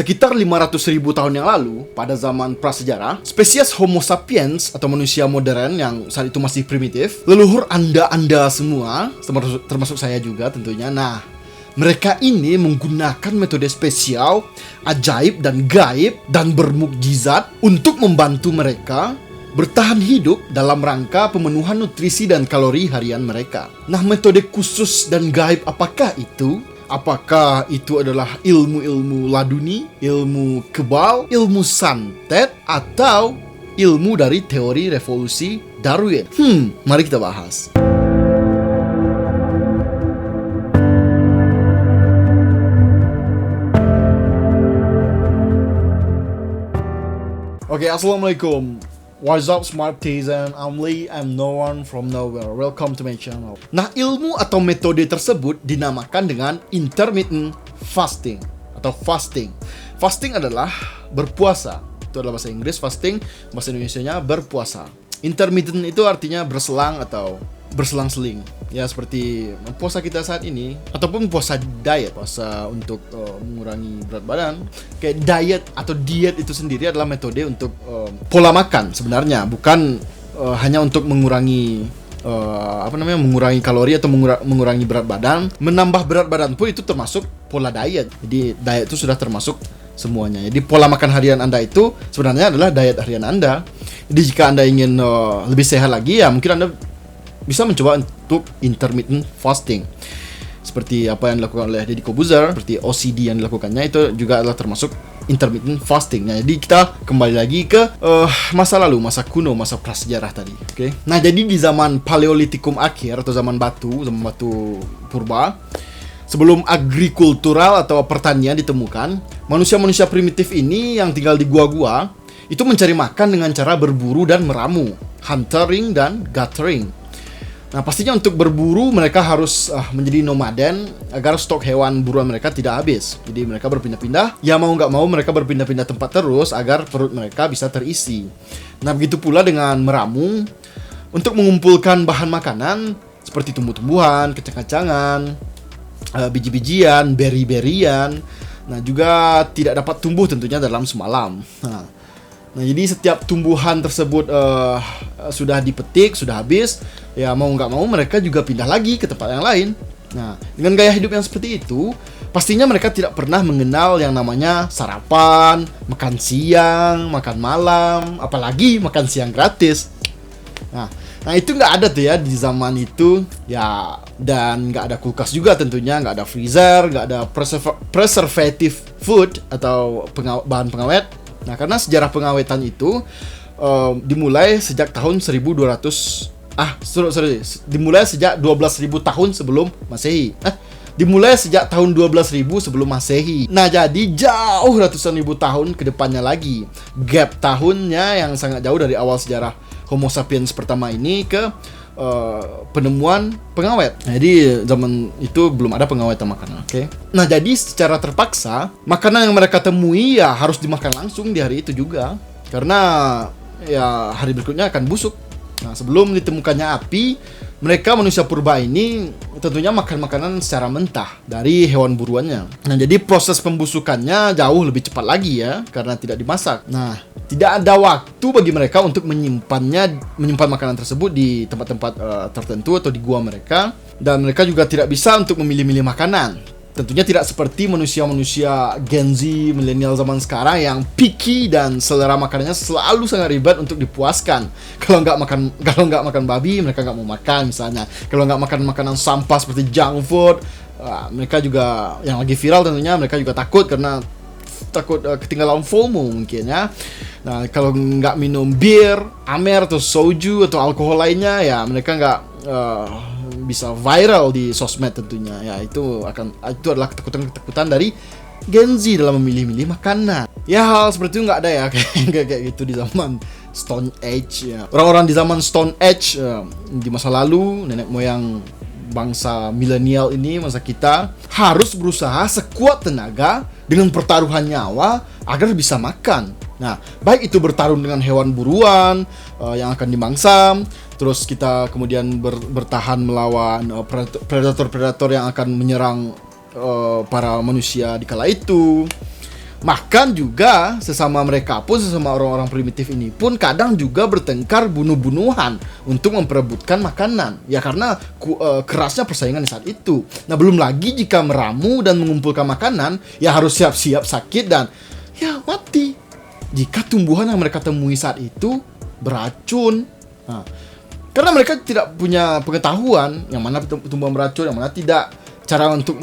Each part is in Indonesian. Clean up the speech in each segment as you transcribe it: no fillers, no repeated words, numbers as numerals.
Sekitar 500.000 tahun yang lalu, pada zaman prasejarah, spesies Homo sapiens atau manusia modern yang saat itu masih primitif, leluhur Anda semua, termasuk saya juga tentunya. Nah, mereka ini menggunakan metode spesial, ajaib dan gaib dan bermukjizat untuk membantu mereka bertahan hidup dalam rangka pemenuhan nutrisi dan kalori harian mereka. Nah, metode khusus dan gaib apakah itu? Apakah itu adalah ilmu-ilmu laduni, ilmu kebal, ilmu santet, atau ilmu dari teori revolusi Darwin? Mari kita bahas. Oke, assalamualaikum. What's up, Smartisan? I'm Lee. I'm no one from nowhere. Welcome to my channel. Nah, ilmu atau metode tersebut dinamakan dengan intermittent fasting atau fasting. Fasting adalah berpuasa. Itu adalah bahasa Inggris, fasting. Bahasa Indonesianya berpuasa. Intermittent itu artinya berselang atau berselang-seling. Ya, seperti puasa kita saat ini, ataupun puasa diet, puasa untuk mengurangi berat badan. Kayak diet atau diet itu sendiri adalah metode untuk pola makan sebenarnya, bukan hanya untuk mengurangi mengurangi kalori atau mengurangi berat badan. Menambah berat badan pun itu termasuk pola diet. Jadi diet itu sudah termasuk semuanya. Jadi pola makan harian Anda itu sebenarnya adalah diet harian Anda. Jadi jika Anda ingin lebih sehat lagi, ya mungkin Anda bisa mencoba untuk intermittent fasting. Seperti apa yang dilakukan oleh Deddy Corbuzier, seperti OCD yang dilakukannya, itu juga adalah termasuk intermittent fasting. Nah, jadi kita kembali lagi ke masa lalu, masa kuno, masa prasejarah tadi. Oke. Nah, jadi di zaman Paleolitikum akhir atau zaman batu purba, sebelum agrikultural atau pertanian ditemukan, manusia-manusia primitif ini yang tinggal di gua-gua itu mencari makan dengan cara berburu dan meramu, huntering dan gathering. Nah, pastinya untuk berburu mereka harus menjadi nomaden agar stok hewan buruan mereka tidak habis. Jadi mereka berpindah-pindah, ya mau nggak mau mereka berpindah-pindah tempat terus agar perut mereka bisa terisi. Nah, begitu pula dengan meramu untuk mengumpulkan bahan makanan seperti tumbuh-tumbuhan, kacang-kacangan, biji-bijian, beri-berian. Nah, juga tidak dapat tumbuh tentunya dalam semalam. Nah, jadi setiap tumbuhan tersebut sudah dipetik, sudah habis, ya mau nggak mau mereka juga pindah lagi ke tempat yang lain. Nah, dengan gaya hidup yang seperti itu, pastinya mereka tidak pernah mengenal yang namanya sarapan, makan siang, makan malam, apalagi makan siang gratis. Nah itu nggak ada tuh ya di zaman itu, ya, dan nggak ada kulkas juga tentunya, nggak ada freezer, nggak ada preservative food atau bahan pengawet. Nah, karena sejarah pengawetan itu dimulai sejak tahun 12.000 tahun sebelum Masehi. Dimulai sejak tahun 12.000 sebelum Masehi. Nah, jadi jauh ratusan ribu tahun ke depannya lagi. Gap tahunnya yang sangat jauh dari awal sejarah Homo sapiens pertama ini ke penemuan pengawet. Nah, jadi zaman itu belum ada pengawetan makanan, oke? Nah, jadi secara terpaksa makanan yang mereka temui ya harus dimakan langsung di hari itu juga, karena ya hari berikutnya akan busuk. Nah, sebelum ditemukannya api, mereka manusia purba ini tentunya makan makanan secara mentah dari hewan buruannya. Nah, jadi proses pembusukannya jauh lebih cepat lagi ya, karena tidak dimasak. Nah, tidak ada waktu bagi mereka untuk menyimpan makanan tersebut di tempat-tempat tertentu atau di gua mereka. Dan mereka juga tidak bisa untuk memilih-milih makanan. Tentunya tidak seperti manusia-manusia Gen Z, milenial zaman sekarang yang picky dan selera makanannya selalu sangat ribet untuk dipuaskan. Kalau nggak makan babi, mereka nggak mau makan misalnya. Kalau nggak makan makanan sampah seperti junk food, mereka juga yang lagi viral tentunya mereka juga takut ketinggalan FOMO mungkin ya. Nah, kalau nggak minum bir, amer atau soju atau alkohol lainnya, ya mereka nggak bisa viral di sosmed tentunya. Ya, itu adalah ketakutan dari Gen Z dalam memilih-milih makanan. Ya, hal seperti itu nggak ada ya kayak gitu di zaman Stone Age ya. Orang-orang di zaman Stone Age di masa lalu, nenek moyang bangsa milenial ini, masa kita harus berusaha sekuat tenaga dengan pertaruhan nyawa agar bisa makan. Nah, baik itu bertarung dengan hewan buruan yang akan dimangsam, terus kita kemudian bertahan melawan predator-predator yang akan menyerang para manusia di kala itu, Bahkan juga sesama mereka pun, sesama orang-orang primitif ini pun kadang juga bertengkar bunuh-bunuhan untuk memperebutkan makanan. Ya karena kerasnya persaingan di saat itu. Nah belum lagi jika meramu dan mengumpulkan makanan, ya harus siap-siap sakit dan ya mati. Jika tumbuhan yang mereka temui saat itu beracun. Nah, karena mereka tidak punya pengetahuan yang mana tumbuhan beracun, yang mana tidak. Cara untuk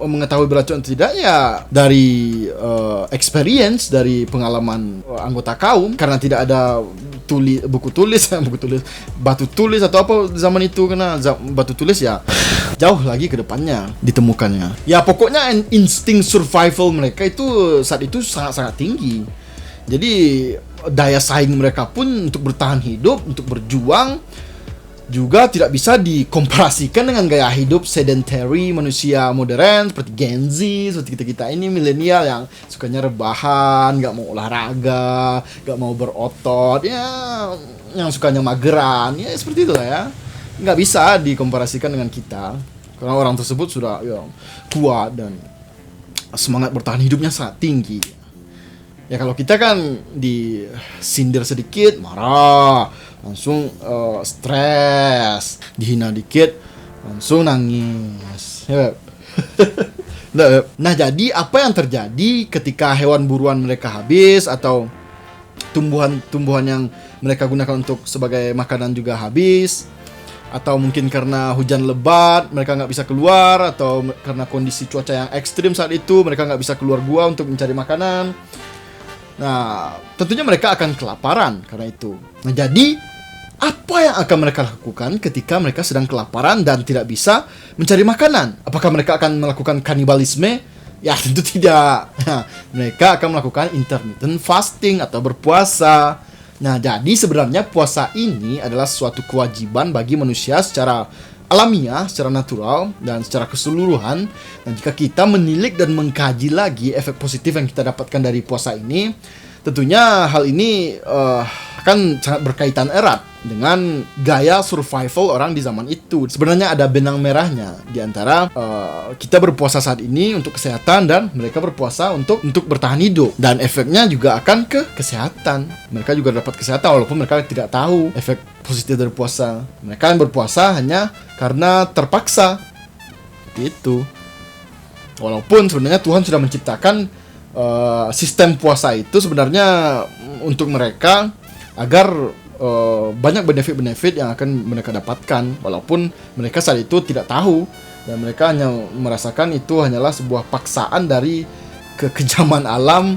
mengetahui beracun atau tidak ya dari experience, dari pengalaman anggota kaum, karena tidak ada buku tulis batu tulis atau apa zaman itu, karena batu tulis ya jauh lagi ke depannya ditemukannya. Ya pokoknya insting survival mereka itu saat itu sangat-sangat tinggi. Jadi daya saing mereka pun untuk bertahan hidup, untuk berjuang juga tidak bisa dikomparasikan dengan gaya hidup sedentary manusia modern seperti Gen Z, seperti kita-kita ini milenial yang sukanya rebahan, gak mau olahraga, gak mau berotot, ya yang sukanya mageran, ya seperti itu lah ya. Gak bisa dikomparasikan dengan kita karena orang tersebut sudah ya, kuat dan semangat bertahan hidupnya sangat tinggi. Ya kalau kita kan disindir sedikit marah, langsung stres, dihina dikit langsung nangis. Nah jadi apa yang terjadi ketika hewan buruan mereka habis atau tumbuhan yang mereka gunakan untuk sebagai makanan juga habis, atau mungkin karena hujan lebat mereka nggak bisa keluar, atau karena kondisi cuaca yang ekstrim saat itu mereka nggak bisa keluar gua untuk mencari makanan. Nah, tentunya mereka akan kelaparan karena itu. Nah, jadi apa yang akan mereka lakukan ketika mereka sedang kelaparan dan tidak bisa mencari makanan? Apakah mereka akan melakukan kanibalisme? Ya, tentu tidak. Nah, mereka akan melakukan intermittent fasting atau berpuasa. Nah, jadi sebenarnya puasa ini adalah suatu kewajiban bagi manusia secara alamiah, secara natural, dan secara keseluruhan. Dan jika kita menilik dan mengkaji lagi efek positif yang kita dapatkan dari puasa ini, tentunya hal ini akan sangat berkaitan erat dengan gaya survival orang di zaman itu. Sebenarnya ada benang merahnya di antara kita berpuasa saat ini untuk kesehatan dan mereka berpuasa untuk bertahan hidup. Dan efeknya juga akan ke kesehatan. Mereka juga dapat kesehatan walaupun mereka tidak tahu efek positif dari puasa. Mereka yang berpuasa hanya karena terpaksa. Gitu. Walaupun sebenarnya Tuhan sudah menciptakan sistem puasa itu sebenarnya untuk mereka agar banyak benefit-benefit yang akan mereka dapatkan, walaupun mereka saat itu tidak tahu dan mereka hanya merasakan itu hanyalah sebuah paksaan dari kekejaman alam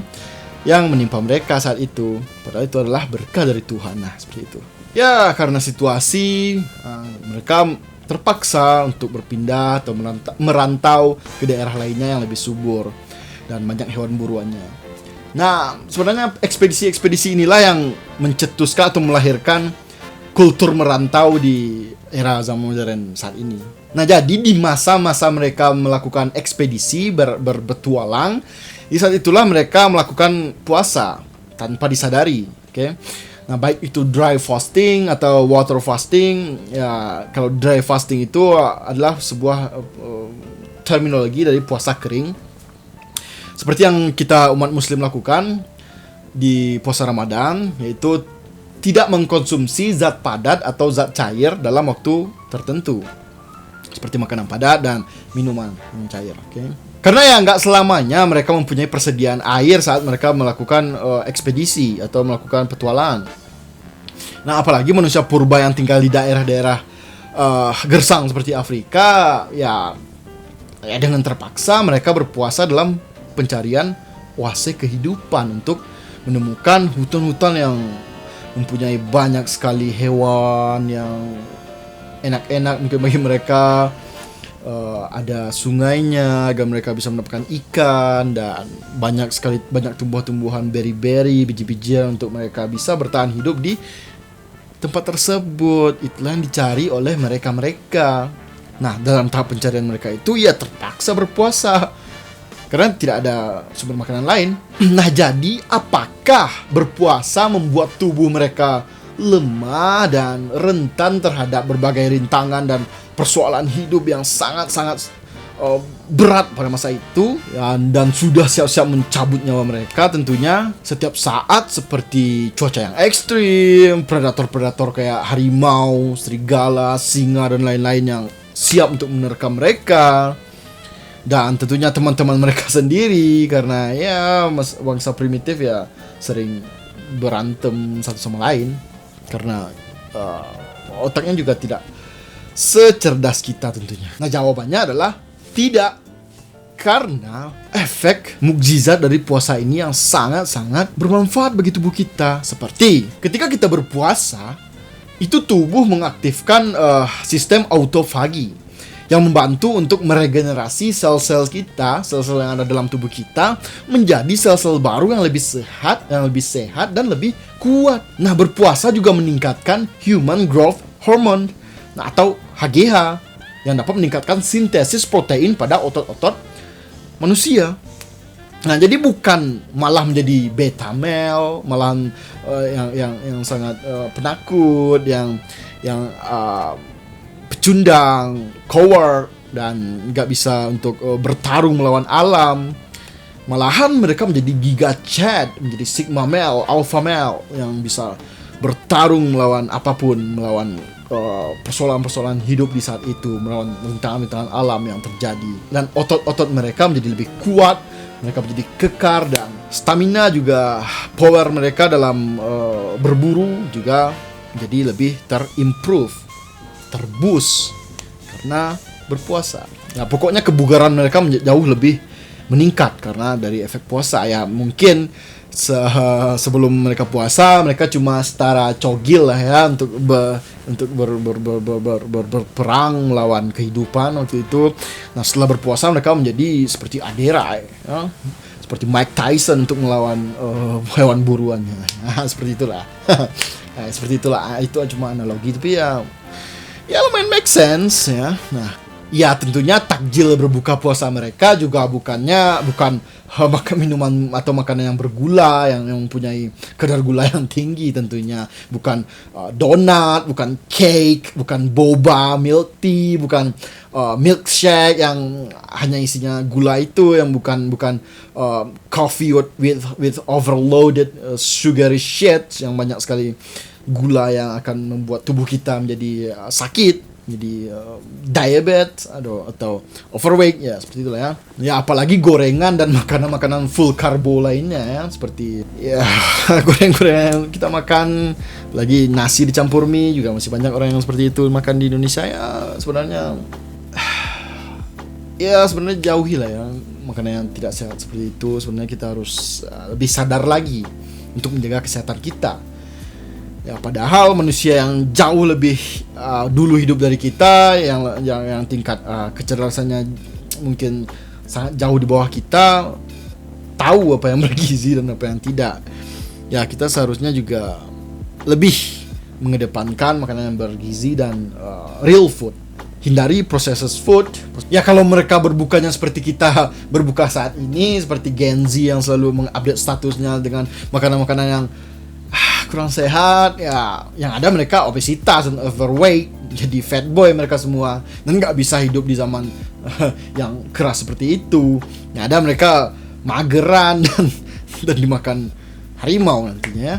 yang menimpa mereka saat itu, padahal itu adalah berkah dari Tuhan. Nah seperti itu ya, karena situasi mereka terpaksa untuk berpindah atau merantau ke daerah lainnya yang lebih subur dan banyak hewan buruannya. Nah, sebenarnya ekspedisi-ekspedisi inilah yang mencetuskan atau melahirkan kultur merantau di era zaman modern saat ini. Nah, jadi di masa-masa mereka melakukan ekspedisi berpetualang, di saat itulah mereka melakukan puasa tanpa disadari, oke? Nah, baik itu dry fasting atau water fasting. Ya, kalau dry fasting itu adalah sebuah terminologi dari puasa kering. Seperti yang kita umat muslim lakukan di puasa Ramadan, yaitu tidak mengkonsumsi zat padat atau zat cair dalam waktu tertentu, seperti makanan padat dan minuman yang cair, okay? Karena ya nggak selamanya mereka mempunyai persediaan air saat mereka melakukan ekspedisi atau melakukan petualangan. Nah, apalagi manusia purba yang tinggal di daerah-daerah gersang seperti Afrika, ya dengan terpaksa mereka berpuasa dalam pencarian oase kehidupan untuk menemukan hutan-hutan yang mempunyai banyak sekali hewan yang enak-enak mungkin bagi mereka, ada sungainya agar mereka bisa mendapatkan ikan, dan banyak tumbuh-tumbuhan beri-beri, biji-bijian untuk mereka bisa bertahan hidup di tempat tersebut. Itulah yang dicari oleh mereka-mereka. Nah, dalam tahap pencarian mereka itu ya terpaksa berpuasa karena tidak ada sumber makanan lain. Nah, jadi apakah berpuasa membuat tubuh mereka lemah dan rentan terhadap berbagai rintangan dan persoalan hidup yang sangat-sangat berat pada masa itu ya, dan sudah siap-siap mencabut nyawa mereka tentunya setiap saat, seperti cuaca yang ekstrim, predator-predator kayak harimau, serigala, singa dan lain-lain yang siap untuk menerkam mereka. Dan tentunya teman-teman mereka sendiri, karena ya bangsa primitif ya sering berantem satu sama lain karena otaknya juga tidak secerdas kita tentunya. Nah, jawabannya adalah tidak, karena efek mukjizat dari puasa ini yang sangat-sangat bermanfaat bagi tubuh kita. Seperti ketika kita berpuasa, itu tubuh mengaktifkan sistem autofagi yang membantu untuk meregenerasi sel-sel kita, sel-sel yang ada dalam tubuh kita, menjadi sel-sel baru yang lebih sehat dan lebih kuat. Nah, berpuasa juga meningkatkan Human Growth Hormone, atau HGH, yang dapat meningkatkan sintesis protein pada otot-otot manusia. Nah, jadi bukan malah menjadi beta male, malahan yang sangat penakut, yang pecundang, coward, dan nggak bisa untuk bertarung melawan alam. Malahan mereka menjadi giga chad, menjadi sigma male, alpha male, yang bisa bertarung melawan apapun, melawan persoalan-persoalan hidup di saat itu, melawan rintangan-rintangan alam yang terjadi. Dan otot-otot mereka menjadi lebih kuat, mereka menjadi kekar, dan stamina juga, power mereka dalam berburu juga menjadi lebih terimprove, terboost karena berpuasa. Nah, pokoknya kebugaran mereka jauh lebih meningkat karena dari efek puasa. Ya mungkin sebelum mereka puasa mereka cuma setara cogil lah ya, untuk berperang melawan kehidupan waktu itu. Nah, setelah berpuasa mereka menjadi seperti Adera ya, seperti Mike Tyson untuk melawan hewan buruannya. Nah, seperti itulah. Nah, seperti itulah. Itu cuma analogi, tapi ya lumayan make sense ya. Nah, ya tentunya takjil berbuka puasa mereka juga bukan makan minuman atau makanan yang bergula, yang mempunyai kadar gula yang tinggi tentunya. Bukan donat, bukan cake, bukan boba, milk tea, bukan milkshake yang hanya isinya gula itu, yang bukan coffee with overloaded sugary shit, yang banyak sekali gula yang akan membuat tubuh kita menjadi sakit, jadi diabetes atau overweight ya, seperti itulah ya. Ya apalagi gorengan dan makanan-makanan full karbo lainnya ya, seperti ya goreng-gorengan kita makan, lagi nasi dicampur mie juga masih banyak orang yang seperti itu makan di Indonesia ya. Sebenarnya jauhi lah ya makanan yang tidak sehat seperti itu. Sebenarnya kita harus lebih sadar lagi untuk menjaga kesehatan kita. Ya, padahal manusia yang jauh lebih dulu hidup dari kita, yang tingkat kecerdasannya mungkin sangat jauh di bawah kita, tahu apa yang bergizi dan apa yang tidak. Ya, kita seharusnya juga lebih mengedepankan makanan yang bergizi dan real food. Hindari processed food. Ya, kalau mereka berbukanya seperti kita berbuka saat ini, seperti Gen Z yang selalu mengupdate statusnya dengan makanan-makanan yang kurang sehat ya, yang ada mereka obesitas dan overweight, jadi fat boy mereka semua, dan nggak bisa hidup di zaman yang keras seperti itu. Yang ada mereka mageran dan dimakan harimau nantinya ya.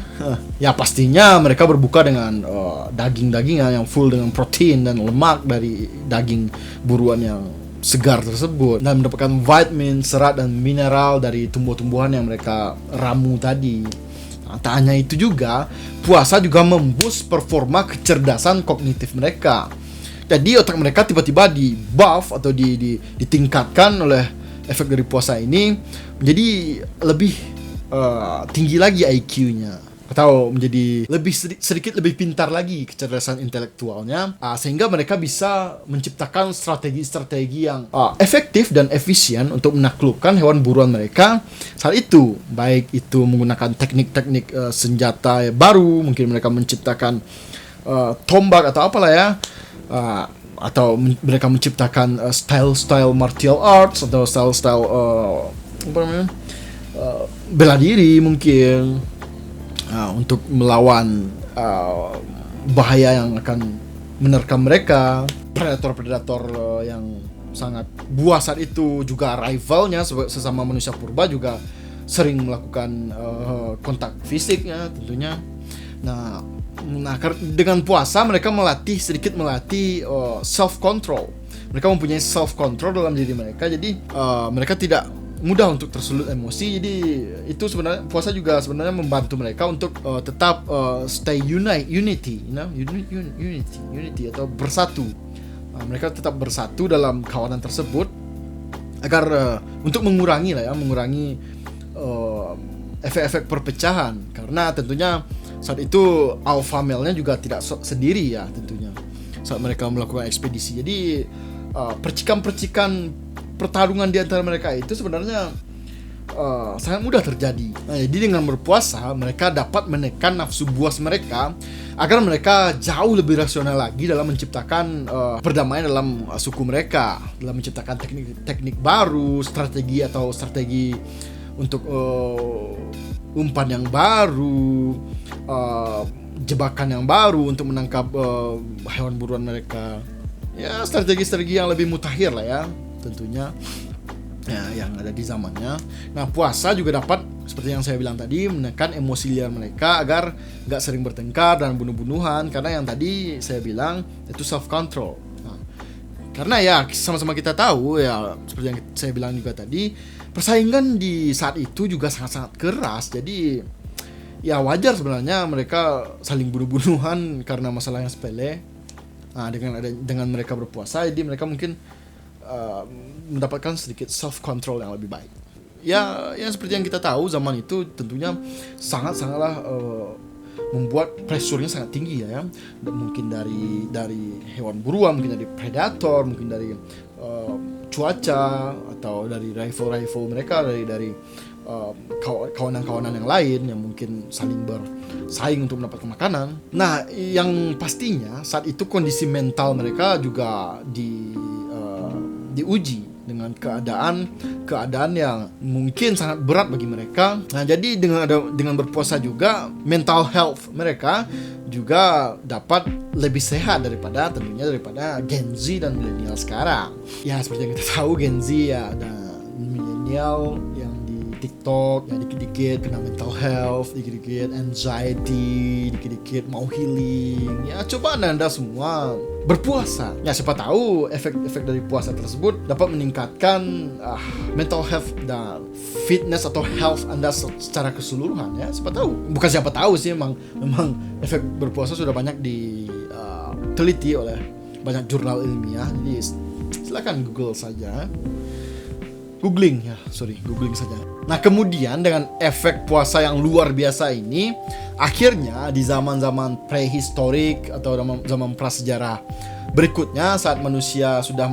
Ya pastinya mereka berbuka dengan daging-dagingan yang full dengan protein dan lemak dari daging buruan yang segar tersebut, dan mendapatkan vitamin, serat, dan mineral dari tumbuh-tumbuhan yang mereka ramu tadi. Tak hanya itu juga, puasa juga memboost performa kecerdasan kognitif mereka. Jadi otak mereka tiba-tiba di buff atau ditingkatkan oleh efek dari puasa ini, menjadi lebih tinggi lagi IQ-nya, atau menjadi sedikit lebih pintar lagi kecerdasan intelektualnya, sehingga mereka bisa menciptakan strategi-strategi yang efektif dan efisien untuk menaklukkan hewan buruan mereka saat itu. Baik itu menggunakan teknik-teknik senjata baru, mungkin mereka menciptakan tombak atau apalah ya, atau mereka menciptakan style martial arts atau style bela diri mungkin, untuk melawan bahaya yang akan menerkam mereka, predator-predator yang sangat buas saat itu. Juga rivalnya sesama manusia purba juga sering melakukan kontak fisiknya tentunya. Nah, dengan puasa mereka sedikit melatih self control. Mereka mempunyai self control dalam diri mereka, jadi mereka tidak mudah untuk tersulut emosi. Jadi itu sebenarnya puasa juga sebenarnya membantu mereka untuk tetap stay unity atau bersatu. Mereka tetap bersatu dalam kawanan tersebut agar untuk mengurangi efek-efek perpecahan, karena tentunya saat itu alpha male-nya juga tidak sendiri ya tentunya saat mereka melakukan ekspedisi. Jadi percikan-percikan pertarungan di antara mereka itu sebenarnya sangat mudah terjadi. Nah, jadi dengan berpuasa mereka dapat menekan nafsu buas mereka agar mereka jauh lebih rasional lagi dalam menciptakan perdamaian dalam suku mereka, dalam menciptakan teknik baru, strategi untuk umpan yang baru, jebakan yang baru untuk menangkap hewan buruan mereka. Ya, strategi-strategi yang lebih mutakhir lah ya tentunya ya, yang ada di zamannya. Nah, puasa juga dapat seperti yang saya bilang tadi menekan emosi liar mereka agar nggak sering bertengkar dan bunuh-bunuhan, karena yang tadi saya bilang itu self control. Nah, karena ya sama-sama kita tahu ya, seperti yang saya bilang juga tadi, persaingan di saat itu juga sangat-sangat keras. Jadi ya wajar sebenarnya mereka saling bunuh-bunuhan karena masalah yang sepele. Nah, dengan mereka berpuasa, jadi mereka mungkin mendapatkan sedikit self control yang lebih baik. Ya, yang seperti yang kita tahu zaman itu tentunya sangatlah membuat pressure-nya sangat tinggi ya. Mungkin dari hewan buruan, mungkin dari predator, mungkin dari cuaca, atau dari rival mereka, dari kawanan-kawanan yang lain yang mungkin saling bersaing untuk mendapatkan makanan. Nah, yang pastinya saat itu kondisi mental mereka juga diuji dengan keadaan yang mungkin sangat berat bagi mereka. Nah, jadi dengan berpuasa juga mental health mereka juga dapat lebih sehat daripada Gen Z dan milenial sekarang. Ya, seperti yang kita tahu, Gen Z ya ada milenial yang TikTok ya dikit-dikit kena mental health, dikit-dikit anxiety, dikit-dikit mau healing. Ya, coba Anda semua berpuasa. Ya, siapa tahu efek dari puasa tersebut dapat meningkatkan mental health dan fitness atau health Anda secara keseluruhan ya. Siapa tahu. Bukan siapa tahu sih, memang efek berpuasa sudah banyak diteliti oleh banyak jurnal ilmiah. Jadi silakan Google saja. Googling saja. Nah, kemudian dengan efek puasa yang luar biasa ini, akhirnya di zaman-zaman prehistorik atau zaman prasejarah berikutnya, saat manusia sudah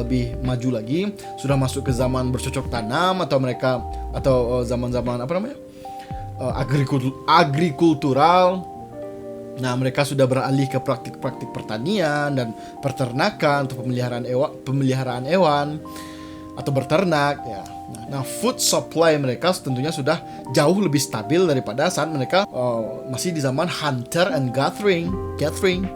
lebih maju lagi, sudah masuk ke zaman bercocok tanam atau zaman-zaman agrikultural. Nah, mereka sudah beralih ke praktik-praktik pertanian dan peternakan atau pemeliharaan hewan atau berternak ya. Nah, food supply mereka tentunya sudah jauh lebih stabil daripada saat mereka masih di zaman hunter and gathering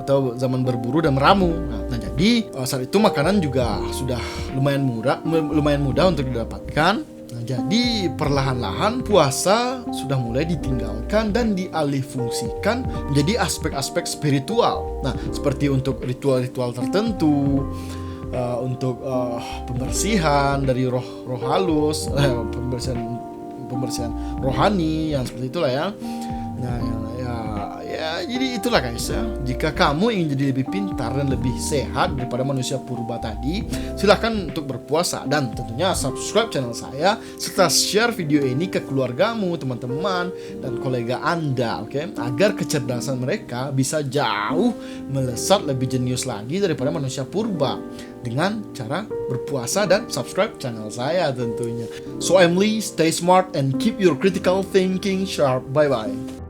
atau zaman berburu dan meramu. Nah, jadi saat itu makanan juga sudah lumayan mudah untuk didapatkan. Nah, jadi perlahan-lahan puasa sudah mulai ditinggalkan dan dialihfungsikan menjadi aspek-aspek spiritual. Nah, seperti untuk ritual-ritual tertentu, untuk pembersihan dari roh halus, pembersihan rohani yang seperti itulah ya. Nah, jadi itulah guys ya. Jika kamu ingin jadi lebih pintar dan lebih sehat daripada manusia purba tadi, silahkan untuk berpuasa dan tentunya subscribe channel saya serta share video ini ke keluargamu, teman-teman, dan kolega Anda, oke? Agar kecerdasan mereka bisa jauh melesat lebih jenius lagi daripada manusia purba dengan cara berpuasa dan subscribe channel saya tentunya. So I'm Lee, stay smart and keep your critical thinking sharp. Bye bye.